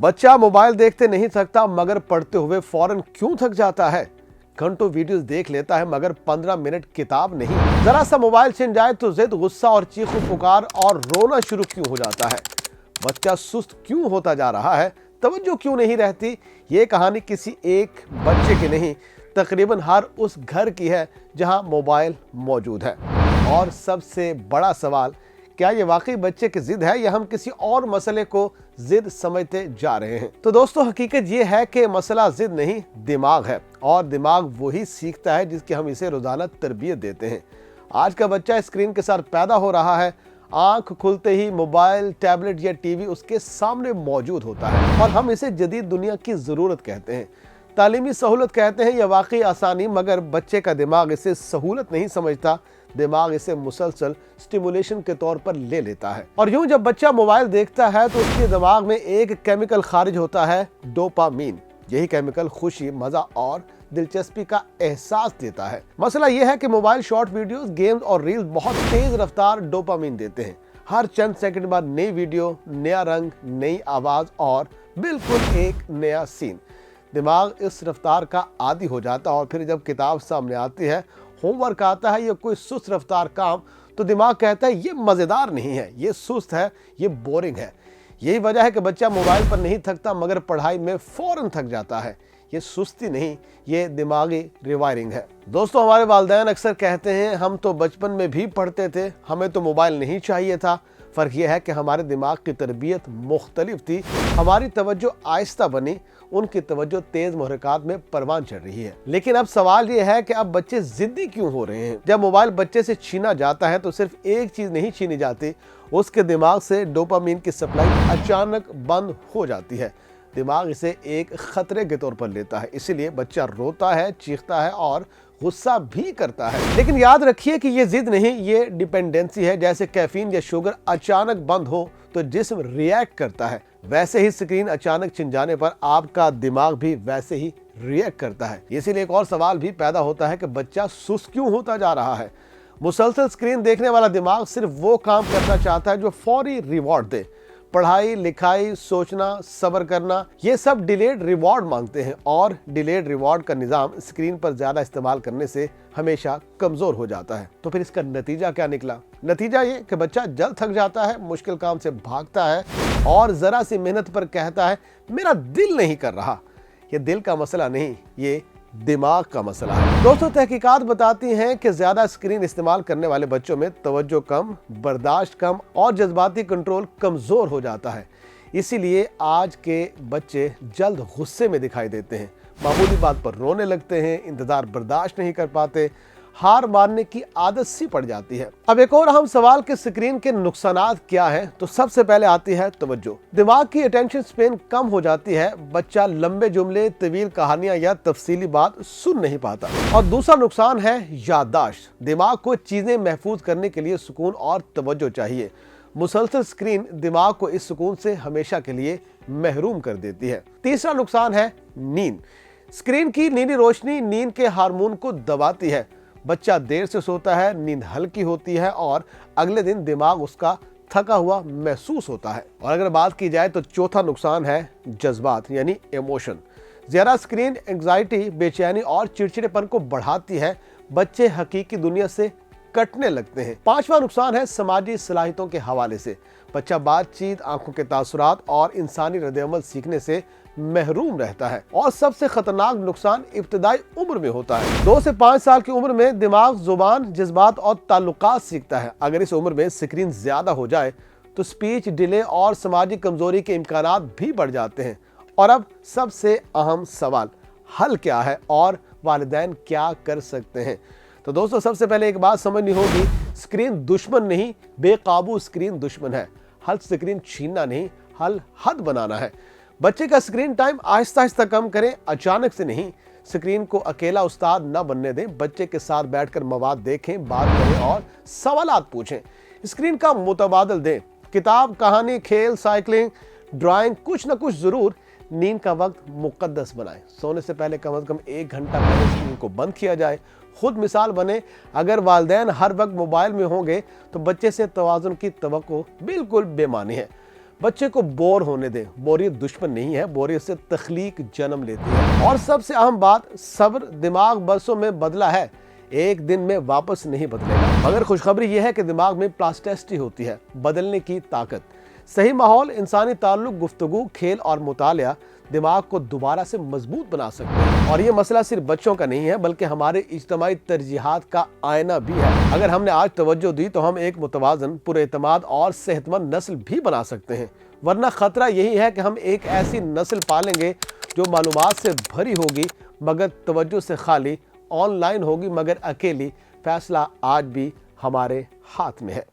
बच्चा मोबाइल देखते नहीं थकता मगर पढ़ते हुए फौरन क्यों थक जाता है? घंटों वीडियोस देख लेता है मगर 15 मिनट किताब नहीं। जरा सा मोबाइल छिन जाए तो जिद, गुस्सा और चीखू पुकार और रोना शुरू क्यों हो जाता है? बच्चा सुस्त क्यों होता जा रहा है? तवज्जो क्यों नहीं रहती? ये कहानी किसी एक बच्चे की नहीं, तकरीबन हर उस घर की है जहां मोबाइल मौजूद है। और सबसे बड़ा सवाल, क्या ये वाकई बच्चे की जिद है या हम किसी और मसले को जिद समझते जा रहे हैं? तो दोस्तों, हकीकत ये है कि मसला जिद नहीं, दिमाग है। और दिमाग वही सीखता है जिसकी हम इसे रोजाना तरबियत देते हैं। आज का बच्चा स्क्रीन के साथ पैदा हो रहा है। आंख खुलते ही मोबाइल, टैबलेट या टीवी उसके सामने मौजूद होता है और हम इसे जदीद दुनिया की जरूरत कहते हैं, तालीमी सहूलत कहते हैं या वाकई आसानी। मगर बच्चे का दिमाग इसे सहूलत नहीं समझता, दिमाग इसे मुसलसल स्टिमुलेशन के तौर पर ले लेता है। और यूं जब बच्चा मोबाइल देखता है तो उसके दिमाग में एक केमिकल खारिज होता है, डोपामीन। यही केमिकल खुशी, मजा और दिलचस्पी का एहसास देता है। मसला यह है कि मोबाइल शॉर्ट वीडियोस, गेम्स और रील्स बहुत तेज रफ्तार डोपामीन देते हैं। हर चंद सेकंड बाद नई वीडियो, नया रंग, नई आवाज और बिल्कुल एक नया सीन। दिमाग इस रफ्तार का आदी हो जाता है और फिर जब किताब सामने आती है, होमवर्क आता है या कोई सुस्त रफ्तार काम, तो दिमाग कहता है ये मजेदार नहीं है, ये सुस्त है, ये बोरिंग है। यही वजह है कि बच्चा मोबाइल पर नहीं थकता मगर पढ़ाई में फौरन थक जाता है। ये सुस्ती नहीं, ये दिमागी रिवायरिंग है। दोस्तों, हमारे वालिदैन अक्सर कहते हैं हम तो बचपन में भी पढ़ते थे, हमें तो मोबाइल नहीं चाहिए था। फर्क यह है कि हमारे दिमाग की तरबियत मुख्तलिफ थी, हमारी तवज्जो आहिस्ता बनी, उनकी तवज्जो तेज मुहर्रिकात में परवान चढ़ रही है। लेकिन अब सवाल यह है कि अब बच्चे जिद्दी क्यों हो रहे हैं? जब मोबाइल बच्चे से छीना जाता है तो सिर्फ एक चीज नहीं छीनी जाती, उसके दिमाग से डोपामीन की सप्लाई अचानक बंद हो जाती है। दिमाग इसे एक खतरे के तौर पर लेता है, इसीलिए बच्चा रोता है, चीखता है और गुस्सा भी करता है। लेकिन याद रखिए कि ये जिद नहीं, ये डिपेंडेंसी है। जैसे कैफीन या शुगर अचानक बंद हो तो जिस्म रिएक्ट करता है, वैसे ही स्क्रीन अचानक छिन जाने पर आपका दिमाग भी वैसे ही रिएक्ट करता है। इसीलिए एक और सवाल भी पैदा होता है कि बच्चा सुस्त क्यों होता जा रहा है? मुसलसल स्क्रीन देखने वाला दिमाग सिर्फ वो काम करना चाहता है जो फौरी रिवॉर्ड दे। पढ़ाई, लिखाई, सोचना, सब्र करना, ये सब डिलेड रिवॉर्ड मांगते हैं और डिलेड रिवॉर्ड का निज़ाम स्क्रीन पर ज़्यादा इस्तेमाल करने से हमेशा कमज़ोर हो जाता है। तो फिर इसका नतीजा क्या निकला? नतीजा ये कि बच्चा जल्द थक जाता है, मुश्किल काम से भागता है और ज़रा सी मेहनत पर कहता है मेरा दिल नहीं कर रहा। ये दिल का मसला नहीं, ये दिमाग का मसला है। दोस्तों, तहकीकात बताती हैं कि ज्यादा स्क्रीन इस्तेमाल करने वाले बच्चों में तवज्जो कम, बर्दाश्त कम और जज्बाती कंट्रोल कमजोर हो जाता है। इसीलिए आज के बच्चे जल्द गुस्से में दिखाई देते हैं, मामूली बात पर रोने लगते हैं, इंतजार बर्दाश्त नहीं कर पाते, हार मानने की आदत सी पड़ जाती है। अब एक और अहम सवाल कि स्क्रीन के नुकसानात क्या हैं, तो सबसे पहले आती है तवज्जो। दिमाग की अटेंशन स्पेन कम हो जाती है, बच्चा लंबे जुमले, तवील कहानियां या तफसीली बात सुन नहीं पाता। और दूसरा नुकसान है याददाश्त। दिमाग को चीजें महफूज करने के लिए सुकून और तवज्जो चाहिए। मुसलसल स्क्रीन दिमाग को इस सुकून से हमेशा के लिए महरूम कर देती है। तीसरा नुकसान है नींद। स्क्रीन की नीली रोशनी नींद के हार्मोन को दबाती है। बच्चा देर से सोता है, नींद हल्की होती है और अगले दिन दिमाग उसका थका हुआ महसूस होता है। और अगर बात की जाए तो चौथा नुकसान है जज्बात यानी इमोशन। ज़्यादा स्क्रीन एंग्जाइटी, बेचैनी और चिड़चिड़ेपन को बढ़ाती है। बच्चे हकीकी दुनिया से कटने लगते हैं। पांचवा नुकसान है समाजी सलाहियतों के हवाले से। बच्चा बातचीत, आंखों के तासुरात और इंसानी रद्द-ए-अमल सीखने से महरूम रहता है। और सबसे खतरनाक नुकसान इब्तिदाई उम्र में होता है। 2 से 5 साल की उम्र में दिमाग जुबान, जज्बात और ताल्लुकात सीखता है। अगर इस उम्र में स्क्रीन ज्यादा हो जाए तो स्पीच डिले और समाजी कमजोरी के इम्कानात भी बढ़ जाते हैं। और अब सबसे अहम सवाल, हल क्या है और वालिदैन क्या कर सकते हैं? तो दोस्तों, सबसे पहले एक बात समझनी होगी, स्क्रीन दुश्मन नहीं, बेकाबू स्क्रीन दुश्मन है। हल स्क्रीन छीनना नहीं, हल हद बनाना है। बच्चे का स्क्रीन टाइम आहिस्ता आहिस्ता कम करें, अचानक से नहीं। स्क्रीन को अकेला उस्ताद न बनने दें। बच्चे के साथ बैठकर मवाद देखें, बात करें और सवालात पूछें। स्क्रीन का मुतबादल दें, किताब, कहानी, खेल, साइकिलिंग, ड्राइंग, कुछ न कुछ जरूर। नींद का वक्त मुकद्दस बनाएं। सोने से पहले कम 1 घंटा पहले स्क्रीन को बंद किया जाए। खुद मिसाल बने। अगर वालिदैन हर वक्त मोबाइल में होंगे तो बच्चे से तवाज़ुन की तवक्को बिल्कुल बेमानी है। बच्चे को बोर होने दें। बोरियत दुश्मन नहीं है, बोरियत से तख्लीक जन्म लेती है। और सबसे अहम बात, सब्र। दिमाग बरसों में बदला है, एक दिन में वापस नहीं बदलेगा। मगर खुशखबरी यह है कि दिमाग में प्लास्टिसिटी होती है, बदलने की ताकत। सही माहौल, इंसानी ताल्लुक, गुफ्तगू, खेल और मुतालिया दिमाग को दोबारा से मजबूत बना सकते हैं। और ये मसला सिर्फ बच्चों का नहीं है, बल्कि हमारे इज्तिमाई तरजीहात का आईना भी है। अगर हमने आज तवज्जो दी तो हम एक मुतवाज़न, पुरएतमाद और सेहतमंद नस्ल भी बना सकते हैं। वरना खतरा यही है कि हम एक ऐसी नस्ल पालेंगे जो मालूमात से भरी होगी मगर तवज्जो से खाली, ऑनलाइन होगी मगर अकेली। फैसला आज भी हमारे हाथ में है।